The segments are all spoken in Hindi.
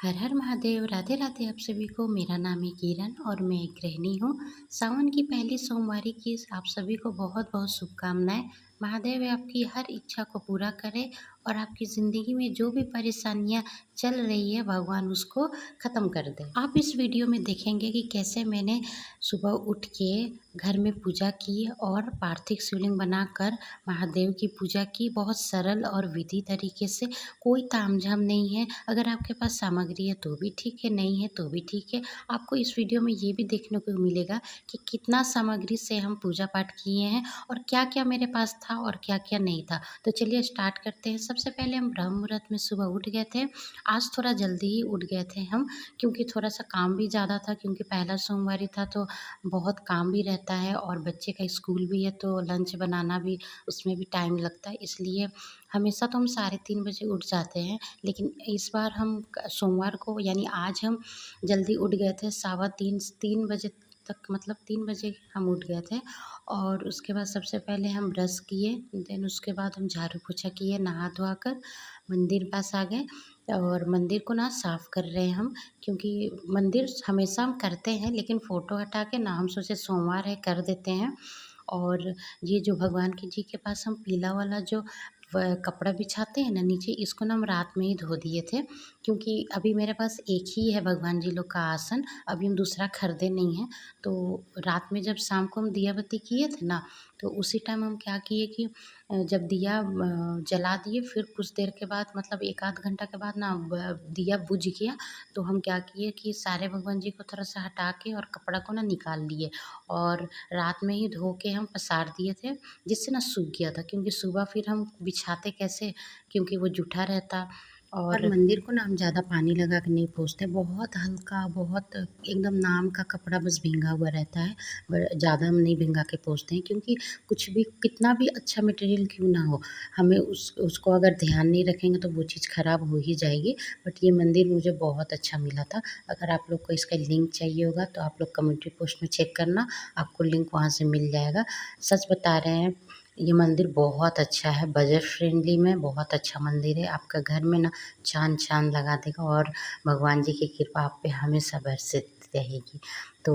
हर हर महादेव। राधे राधे आप सभी को। मेरा नाम है किरण और मैं एक गृहिणी हूँ। सावन की पहली सोमवारी की आप सभी को बहुत बहुत शुभकामनाएं। महादेव आपकी हर इच्छा को पूरा करे और आपकी ज़िंदगी में जो भी परेशानियां चल रही है भगवान उसको ख़त्म कर दे। आप इस वीडियो में देखेंगे कि कैसे मैंने सुबह उठ के घर में पूजा की और पार्थिव शिवलिंग बनाकर महादेव की पूजा की। बहुत सरल और विधि तरीके से, कोई तामझाम नहीं है। अगर आपके पास सामग्री है तो भी ठीक है, नहीं है तो भी ठीक है। आपको इस वीडियो में ये भी देखने को मिलेगा कि कितना सामग्री से हम पूजा पाठ किए हैं और क्या-क्या मेरे पास था और क्या-क्या नहीं था। तो चलिए स्टार्ट करते हैं। सबसे पहले हम ब्रह्म मुहूर्त में सुबह उठ गए थे। आज थोड़ा जल्दी ही उठ गए थे हम, क्योंकि थोड़ा-सा काम भी ज़्यादा था, क्योंकि पहला सोमवारी था तो बहुत काम भी रहता है और बच्चे का स्कूल भी है तो लंच बनाना भी, उसमें भी टाइम लगता है। इसलिए हमेशा तो हम 3:30 बजे उठ जाते हैं, लेकिन इस बार हम सोमवार को यानी आज हम जल्दी उठ गए थे। 3:15 बजे तक, मतलब 3 बजे हम उठ गए थे। और उसके बाद सबसे पहले हम ब्रश किए, देन उसके बाद हम झाड़ू पोछा किए, नहा धोआ कर मंदिर पास आ गए और मंदिर को ना साफ़ कर रहे हैं हम, क्योंकि मंदिर हमेशा हम करते हैं लेकिन फ़ोटो हटा के ना हम सोचे सोमवार है कर देते हैं। और ये जो भगवान की जी के पास हम पीला वाला जो कपड़ा बिछाते हैं ना नीचे, इसको ना हम रात में ही धो दिए थे, क्योंकि अभी मेरे पास एक ही है भगवान जी लोग का आसन, अभी हम दूसरा खरीदे नहीं हैं। तो रात में जब शाम को हम दिया बत्ती किए थे ना, तो उसी टाइम हम क्या किए कि जब दिया जला दिए, फिर कुछ देर के बाद, मतलब 1 आध घंटा के बाद ना दिया बुझ गया। तो हम क्या किए कि सारे भगवान जी को थोड़ा सा हटा के और कपड़ा को ना निकाल लिए और रात में ही धो के हम पसार दिए थे, जिससे ना सूख गया था, क्योंकि सुबह फिर हम बिछाते कैसे, क्योंकि वो जूठा रहता। और मंदिर को ना हम ज़्यादा पानी लगा के नहीं पोंछते, बहुत हल्का, बहुत एकदम नाम का कपड़ा बस भींगा हुआ रहता है। ज़्यादा हम नहीं भींगा के पोंछते हैं, क्योंकि कुछ भी कितना भी अच्छा मटेरियल क्यों ना हो, हमें उसको अगर ध्यान नहीं रखेंगे तो वो चीज़ ख़राब हो ही जाएगी। बट ये मंदिर मुझे बहुत अच्छा मिला था। अगर आप लोग को इसका लिंक चाहिए होगा तो आप लोग कम्युनिटी पोस्ट में चेक करना, आपको लिंक वहाँ से मिल जाएगा। सच बता रहे हैं, ये मंदिर बहुत अच्छा है, बजट फ्रेंडली में बहुत अच्छा मंदिर है। आपका घर में ना चाँद चाँद लगा देगा और भगवान जी की कृपा आप पे हमेशा बरसती रहेगी। तो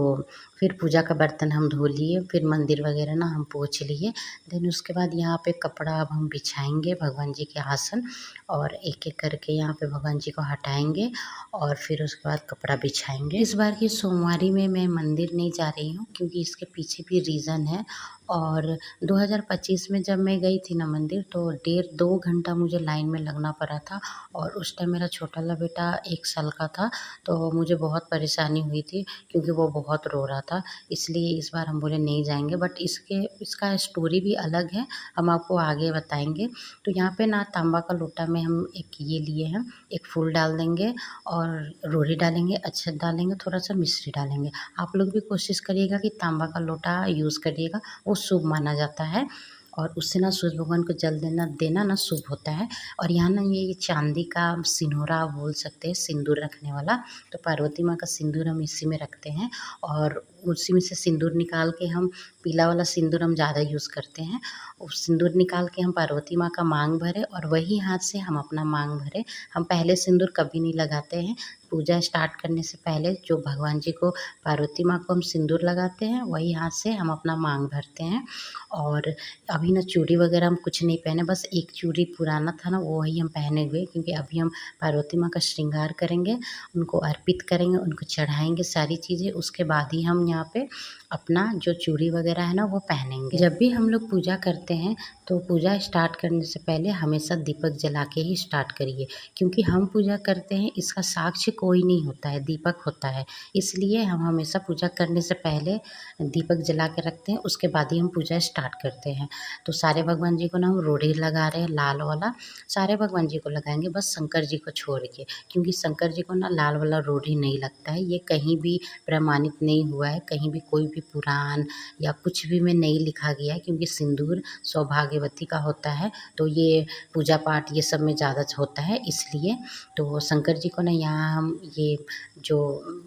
फिर पूजा का बर्तन हम धो लिए, फिर मंदिर वगैरह ना हम पोंछ लिए। देन उसके बाद यहाँ पे कपड़ा अब हम बिछाएँगे भगवान जी के आसन, और एक-एक करके यहाँ पे भगवान जी को हटाएँगे और फिर उसके बाद कपड़ा बिछाएँगे। इस बार की सोमवारी में मैं मंदिर नहीं जा रही हूँ, क्योंकि इसके पीछे भी रीज़न है। और 2025 में जब मैं गई थी ना मंदिर, तो 1.5-2 घंटा मुझे लाइन में लगना पड़ा था, और उस टाइम मेरा छोटा वाला बेटा 1 साल का था, तो मुझे बहुत परेशानी हुई थी, क्योंकि वो बहुत रो रहा था। इसलिए इस बार हम बोले नहीं जाएँगे, बट इसका स्टोरी भी अलग है, हम आपको आगे बताएँगे। तो यहाँ पे ना तांबा का लोटा में हम एक ये लिए हैं, एक फूल डाल देंगे और रोड़ी डालेंगे, अक्षत डालेंगे, थोड़ा-सा मिश्री डालेंगे। आप लोग भी कोशिश करिएगा कि तांबा का लोटा यूज़ करिएगा, वो शुभ माना जाता है और उससे ना सूर्य भगवान को जल देना देना ना शुभ होता है। और यहाँ ना ये चांदी का सिंदूरा आप बोल सकते हैं, सिंदूर रखने वाला। तो पार्वती माँ का सिंदूर हम इसी में रखते हैं, और उसी में से सिंदूर निकाल के हम, पीला वाला सिंदूर हम ज़्यादा यूज़ करते हैं। उस सिंदूर निकाल के हम पार्वती माँ का मांग भरे और वही हाथ से हम अपना मांग भरे। हम पहले सिंदूर कभी नहीं लगाते हैं। पूजा स्टार्ट करने से पहले जो भगवान जी को, पार्वती माँ को हम सिंदूर लगाते हैं, वही हाथ से हम अपना मांग भरते हैं। और अभी ना चूड़ी वगैरह हम कुछ नहीं पहने, बस एक चूड़ी पुराना था ना वो वही हम पहने हुए, क्योंकि अभी हम पार्वती माँ का श्रृंगार करेंगे, उनको अर्पित करेंगे, उनको चढ़ाएँगे सारी चीज़ें, उसके बाद ही हम यहाँ पे अपना जो चूड़ी वगैरह है ना वो पहनेंगे। जब भी हम लोग पूजा करते हैं तो पूजा स्टार्ट करने से पहले हमेशा दीपक जला के ही स्टार्ट करिए, क्योंकि हम पूजा करते हैं, इसका साक्ष्य कोई नहीं होता है, दीपक होता है। इसलिए हम हमेशा पूजा करने से पहले दीपक जला के रखते हैं, उसके बाद ही हम पूजा स्टार्ट करते हैं। तो सारे भगवान जी को ना हम रोड़ी लगा रहे हैं, लाल वाला, सारे भगवान जी को लगाएँगे, बस शंकर जी को छोड़ के, क्योंकि शंकर जी को ना लाल वाला रोड़ी नहीं लगता है। ये कहीं भी प्रमाणित नहीं हुआ है, कहीं भी कोई भी पुराण या कुछ भी में नहीं लिखा गया है, क्योंकि सिंदूर सौभाग्यवती का होता है, तो ये पूजा पाठ ये सब में ज़्यादा होता है इसलिए। तो शंकर जी को ना यहाँ हम ये जो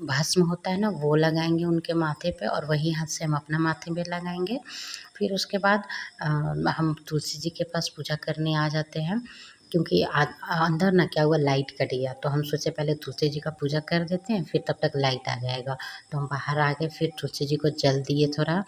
भस्म होता है ना वो लगाएँगे उनके माथे पे, और वही हाथ से हम अपना माथे पे लगाएँगे। फिर उसके बाद हम तुलसी जी के पास पूजा करने आ जाते हैं। क्योंकि अंदर ना क्या हुआ, लाइट कट गया, तो हम सोचे पहले तुलसी जी का पूजा कर देते हैं, फिर तब तक लाइट आ जाएगा। तो हम बाहर आ गए, फिर तुलसी जी को जल दिए थोड़ा।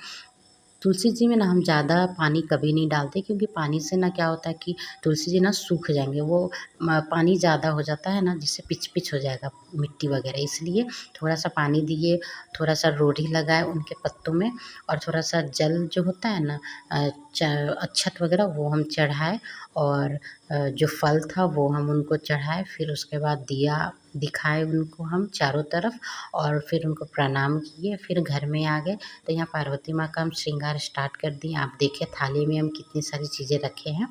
तुलसी जी में ना हम ज़्यादा पानी कभी नहीं डालते, क्योंकि पानी से ना क्या होता है कि तुलसी जी ना सूख जाएँगे, वो पानी ज़्यादा हो जाता है ना, जिससे पिच-पिच हो जाएगा मिट्टी वगैरह, इसलिए थोड़ा-सा पानी दिए, थोड़ा-सा रोड़ी लगाए उनके पत्तों में, और थोड़ा-सा जल जो होता है ना, अ, च अक्षत वगैरह वो हम चढ़ाए, और जो फल था वो हम उनको चढ़ाए, फिर उसके बाद दिया दिखाए उनको हम चारों तरफ, और फिर उनको प्रणाम किए, फिर घर में आ गए। तो यहाँ पार्वती माँ का हम श्रृंगार स्टार्ट कर दिए। आप देखिए थाली में हम कितनी सारी चीज़ें रखे हैं,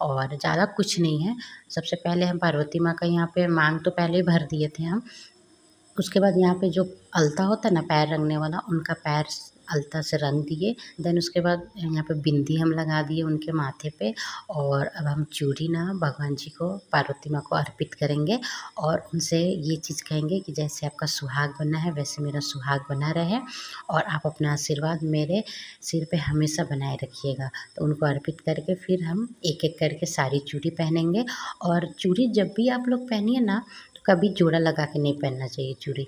और ज़्यादा कुछ नहीं है। सबसे पहले हम पार्वती माँ का यहाँ पे मांग तो पहले ही भर दिए थे हम। उसके बाद यहाँ पे जो अलता होता है ना पैर रंगने वाला, उनका पैर अलता से रंग दिए। देन उसके बाद यहाँ पे बिंदी हम लगा दिए उनके माथे पे, और अब हम चूड़ी ना भगवान जी को, पार्वती माँ को अर्पित करेंगे, और उनसे ये चीज़ कहेंगे कि जैसे आपका सुहाग बना है वैसे मेरा सुहाग बना रहे, और आप अपना आशीर्वाद मेरे सिर पे हमेशा बनाए रखिएगा। तो उनको अर्पित करके फिर हम एक-एक करके सारी चूड़ी पहनेंगे। और चूड़ी जब भी आप लोग पहनिए ना, तो कभी जोड़ा लगा के नहीं पहनना चाहिए चूड़ी।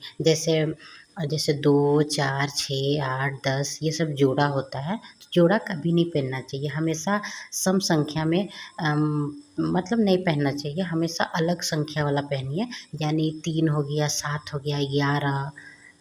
जैसे 2, 4, 6, 8, 10 ये सब जोड़ा होता है, तो जोड़ा कभी नहीं पहनना चाहिए। हमेशा सम संख्या में मतलब नहीं पहनना चाहिए, हमेशा अलग संख्या वाला पहनिए। यानी 3 हो गया, 7 हो गया, 11,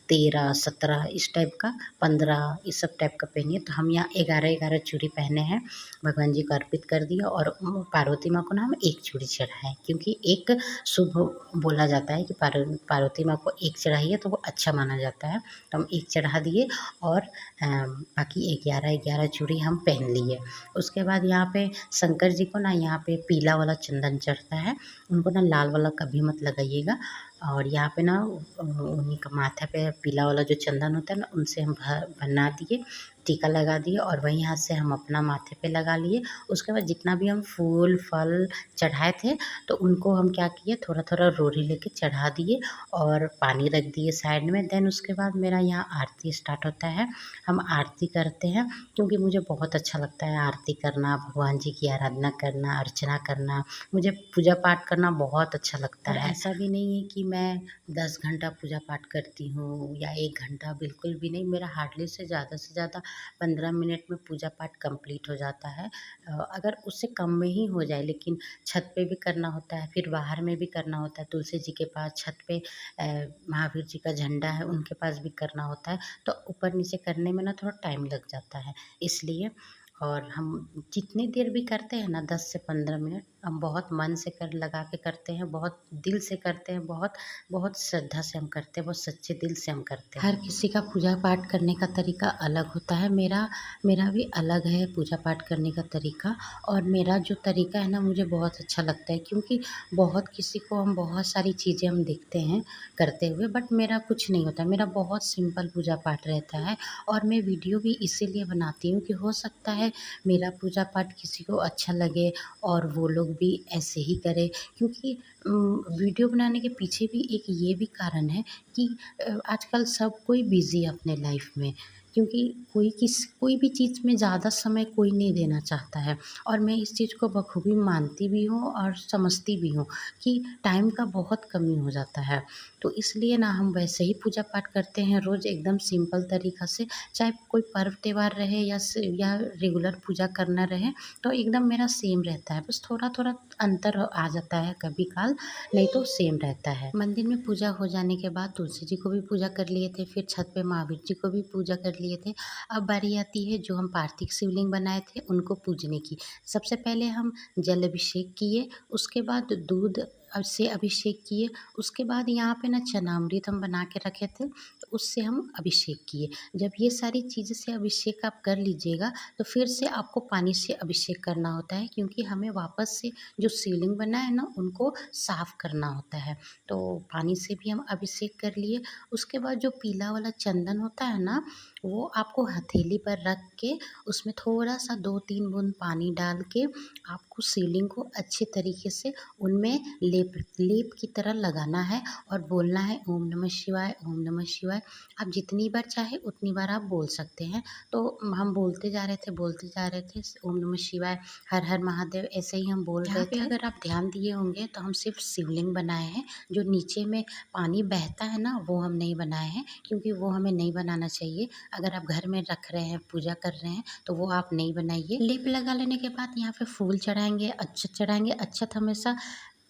13, 17 इस टाइप का, 15 इस सब टाइप का पहनिए। तो हम यहाँ 11-11 चूड़ी पहने हैं, भगवान जी को अर्पित कर दिया, और पार्वती माँ को ना हम एक चूड़ी चढ़ाएँ, क्योंकि एक शुभ बोला जाता है कि पार्वती माँ को एक चढ़ाइए तो वो अच्छा माना जाता है। तो हम एक चढ़ा दिए, और बाकी 11-11 चूड़ी हम पहन लिए। उसके बाद यहाँ पे शंकर जी को ना यहाँ पे पीला वाला चंदन चढ़ता है, उनको ना लाल वाला कभी मत लगाइएगा। और यहाँ पे ना उन्हीं का माथा पे पीला वाला जो चंदन होता है ना, उनसे हम बना दिए, टीका लगा दिए, और वहीं हाथ से हम अपना माथे पे लगा लिए। उसके बाद जितना भी हम फूल फल चढ़ाए थे, तो उनको हम क्या किए, थोड़ा थोड़ा रोड़ी लेके चढ़ा दिए, और पानी रख दिए साइड में। देन उसके बाद मेरा यहाँ आरती स्टार्ट होता है। हम आरती करते हैं, क्योंकि मुझे बहुत अच्छा लगता है आरती करना, भगवान जी की आराधना करना, अर्चना करना। मुझे पूजा पाठ करना बहुत अच्छा लगता है। ऐसा भी नहीं है कि मैं 10 घंटा पूजा पाठ करती हूँ या 1 घंटा, बिल्कुल भी नहीं। मेरा हार्डली से ज़्यादा 15 मिनट में पूजा पाठ कंप्लीट हो जाता है। अगर उससे कम में ही हो जाए, लेकिन छत पे भी करना होता है, फिर बाहर में भी करना होता है, तुलसी जी के पास छत पे महावीर जी का झंडा है उनके पास भी करना होता है, तो ऊपर नीचे करने में ना थोड़ा टाइम लग जाता है, इसलिए। और हम जितनी देर भी करते हैं ना, 10 से 15 मिनट, हम बहुत मन से कर लगा के करते हैं, बहुत दिल से करते हैं, बहुत बहुत श्रद्धा से हम करते हैं, बहुत सच्चे दिल से हम करते हैं। हर किसी का पूजा पाठ करने का तरीका अलग होता है। मेरा मेरा भी अलग है पूजा पाठ करने का तरीका, और मेरा जो तरीका है ना मुझे बहुत अच्छा लगता है, क्योंकि बहुत किसी को हम बहुत सारी चीज़ें हम देखते हैं करते हुए, बट मेरा कुछ नहीं होता। मेरा बहुत सिंपल पूजा पाठ रहता है, और मैं वीडियो भी इसीलिए बनाती हूँ कि हो सकता है मेरा पूजा पाठ किसी को अच्छा लगे, और वो लोग भी ऐसे ही करें। क्योंकि वीडियो बनाने के पीछे भी एक ये भी कारण है कि आजकल सब कोई बिज़ी है अपने लाइफ में, क्योंकि कोई भी चीज़ में ज़्यादा समय कोई नहीं देना चाहता है। और मैं इस चीज़ को बखूबी मानती भी हूँ और समझती भी हूँ कि टाइम का बहुत कमी हो जाता है। तो इसलिए ना हम वैसे ही पूजा पाठ करते हैं रोज़, एकदम सिंपल तरीक़ा से, चाहे कोई पर्व त्योहार रहे या रेगुलर पूजा करना रहे, तो एकदम मेरा सेम रहता है। बस थोड़ा-थोड़ा अंतर आ जाता है कभी-काल, नहीं तो सेम रहता है। मंदिर में पूजा हो जाने के बाद तुलसी जी को भी पूजा कर लिए थे, फिर छत पे महावीर जी को भी पूजा कर लिए थे। अब बारी आती है जो हम पार्थिव शिवलिंग बनाए थे उनको पूजने की। सबसे पहले हम जल अभिषेक किए, उसके बाद दूध से अभिषेक किए, उसके बाद यहाँ पे ना चरणामृत हम बना के रखे थे, तो उससे हम अभिषेक किए। जब ये सारी चीज़ें से अभिषेक आप कर लीजिएगा, तो फिर से आपको पानी से अभिषेक करना होता है, क्योंकि हमें वापस से जो शिवलिंग बना है ना उनको साफ़ करना होता है। तो पानी से भी हम अभिषेक कर लिए। उसके बाद जो पीला वाला चंदन होता है ना, वो आपको हथेली पर रख के उसमें थोड़ा-सा 2-3 बूँद पानी डाल के आपको आपको शिवलिंग को अच्छे तरीके से उनमें लेप लेप की तरह लगाना है और बोलना है ओम नमः शिवाय, ओम नमः शिवाय। आप जितनी बार चाहे उतनी बार आप बोल सकते हैं। तो हम बोलते जा रहे थे ओम नमः शिवाय, हर हर महादेव, ऐसे ही हम बोल रहे थे। यहाँ पे अगर आप ध्यान दिए होंगे तो हम सिर्फ शिवलिंग बनाए हैं, जो नीचे में पानी बहता है ना वो हम नहीं बनाए हैं, क्योंकि वो हमें नहीं बनाना चाहिए। अगर आप घर में रख रहे हैं, पूजा कर रहे हैं तो वो आप नहीं बनाइए। लेप लगा लेने के बाद यहाँ पे फूल चढ़ाएंगे, अक्षत चढ़ाएंगे। अक्षत हमेशा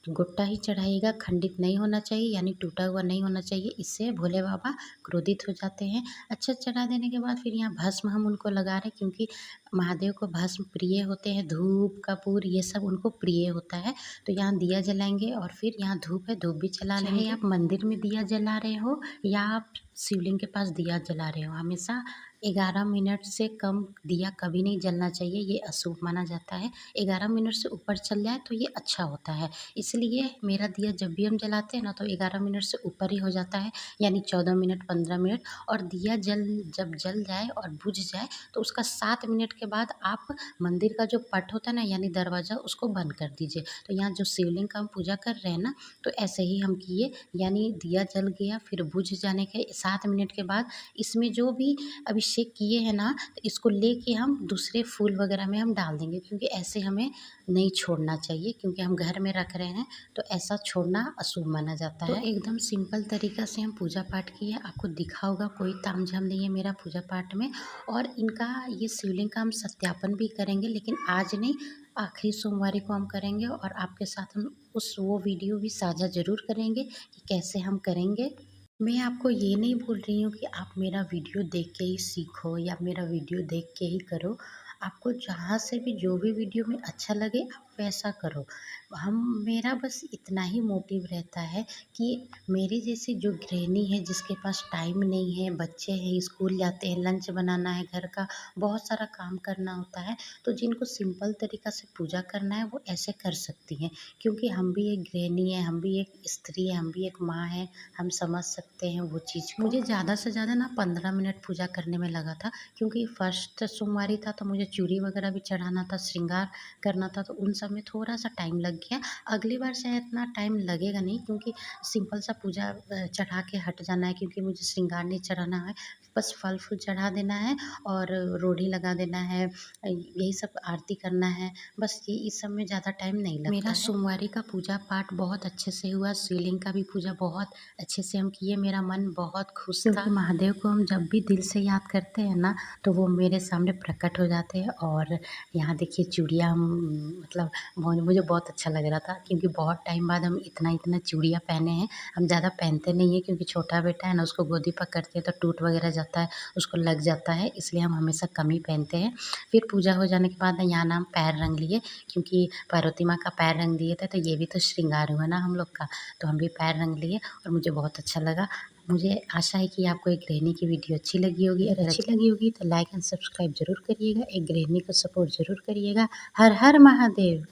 गोटा ही चढ़ाइएगा, खंडित नहीं होना चाहिए, यानी टूटा हुआ नहीं होना चाहिए, इससे भोले बाबा क्रोधित हो जाते हैं। अक्षत चढ़ा देने के बाद फिर यहाँ भस्म हम उनको लगा रहे हैं, क्योंकि महादेव को भस्म प्रिय होते हैं, धूप कपूर ये सब उनको प्रिय होता है। तो यहाँ दिया जलाएंगे और फिर यहाँ धूप है, धूप भी जला लेंगे। चाहे आप मंदिर में दिया जला रहे हो या आप शिवलिंग के पास दिया जला रहे हो, हमेशा 11 मिनट से कम दिया कभी नहीं जलना चाहिए, ये अशुभ माना जाता है। 11 मिनट से ऊपर चल जाए तो ये अच्छा होता है। इसलिए मेरा दिया जब भी हम जलाते हैं ना तो 11 मिनट से ऊपर ही हो जाता है, यानी 14 मिनट 15 मिनट। और दिया जब जल जाए और बुझ जाए तो उसका 7 मिनट के बाद आप मंदिर का जो पट होता है ना, यानी दरवाज़ा, उसको बंद कर दीजिए। तो यहाँ जो शिवलिंग का हम पूजा कर रहे हैं ना, तो ऐसे ही हम किए, यानी दिया जल गया, फिर बुझ जाने के 7 मिनट के बाद इसमें जो भी अभिषेक किए हैं ना, तो इसको लेके हम दूसरे फूल वगैरह में हम डाल देंगे, क्योंकि ऐसे हमें नहीं छोड़ना चाहिए, क्योंकि हम घर में रख रहे हैं तो ऐसा छोड़ना अशुभ माना जाता है। तो एकदम सिंपल तरीका से हम पूजा पाठ किए, आपको दिखा होगा कोई तामझाम नहीं है मेरा पूजा पाठ में। और इनका ये शिवलिंग का हम सत्यापन भी करेंगे, लेकिन आज नहीं, आखिरी सोमवारी को हम करेंगे और आपके साथ हम वो वीडियो भी साझा ज़रूर करेंगे कि कैसे हम करेंगे। मैं आपको ये नहीं बोल रही हूँ कि आप मेरा वीडियो देख के ही सीखो या मेरा वीडियो देख के ही करो। आपको जहाँ से भी जो भी वीडियो में अच्छा लगे आप वैसा करो। हम मेरा बस इतना ही मोटिव रहता है कि मेरी जैसी जो गृहिणी है जिसके पास टाइम नहीं है, बच्चे हैं स्कूल जाते हैं, लंच बनाना है, घर का बहुत सारा काम करना होता है, तो जिनको सिंपल तरीका से पूजा करना है वो ऐसे कर सकती हैं। क्योंकि हम भी एक गृहिणी है, हम भी एक स्त्री है, हम भी एक माँ है, हम समझ सकते हैं वो चीज़ को। मुझे ज़्यादा से ज़्यादा ना 15 मिनट पूजा करने में लगा था, क्योंकि फर्स्ट सोमवारी था तो मुझे चूड़ी वगैरह भी चढ़ाना था, श्रृंगार करना था, तो उन सब में थोड़ा सा टाइम लग गया। अगली बार शायद इतना टाइम लगेगा नहीं, क्योंकि सिंपल सा पूजा चढ़ा के हट जाना है, क्योंकि मुझे श्रृंगार नहीं चढ़ाना है, बस फल फूल चढ़ा देना है और रोड़ी लगा देना है, यही सब आरती करना है, बस ये इस सब में ज़्यादा टाइम नहीं लगता मेरा है। सोमवारी का पूजा पाठ बहुत अच्छे से हुआ, शिवलिंग का भी पूजा बहुत अच्छे से हम किए, मेरा मन बहुत खुश था, क्योंकि महादेव को हम जब भी दिल से याद करते हैं ना तो वो मेरे सामने प्रकट हो जाते हैं। और यहाँ देखिए चूड़ियाँ हम मतलब मुझे बहुत अच्छा लग रहा था, क्योंकि बहुत टाइम बाद हम इतना इतना चूड़ियाँ पहने हैं। हम ज़्यादा पहनते नहीं हैं, क्योंकि छोटा बेटा है ना, उसको गोदी पकड़ते हैं तो टूट वगैरह जाता है, उसको लग जाता है, इसलिए हम हमेशा कम ही पहनते हैं। फिर पूजा हो जाने के बाद यहाँ ना हम पैर रंग लिए, क्योंकि पार्वती माँ का पैर रंग दिए थे, तो ये भी तो श्रृंगार हुआ ना हम लोग का, तो हम भी पैर रंग लिए और मुझे बहुत अच्छा लगा। मुझे आशा है कि आपको एक गृहिणी की वीडियो अच्छी लगी होगी। अगर अच्छी लगी होगी तो लाइक एंड सब्सक्राइब ज़रूर करिएगा, एक गृहिणी को सपोर्ट ज़रूर करिएगा। हर हर महादेव।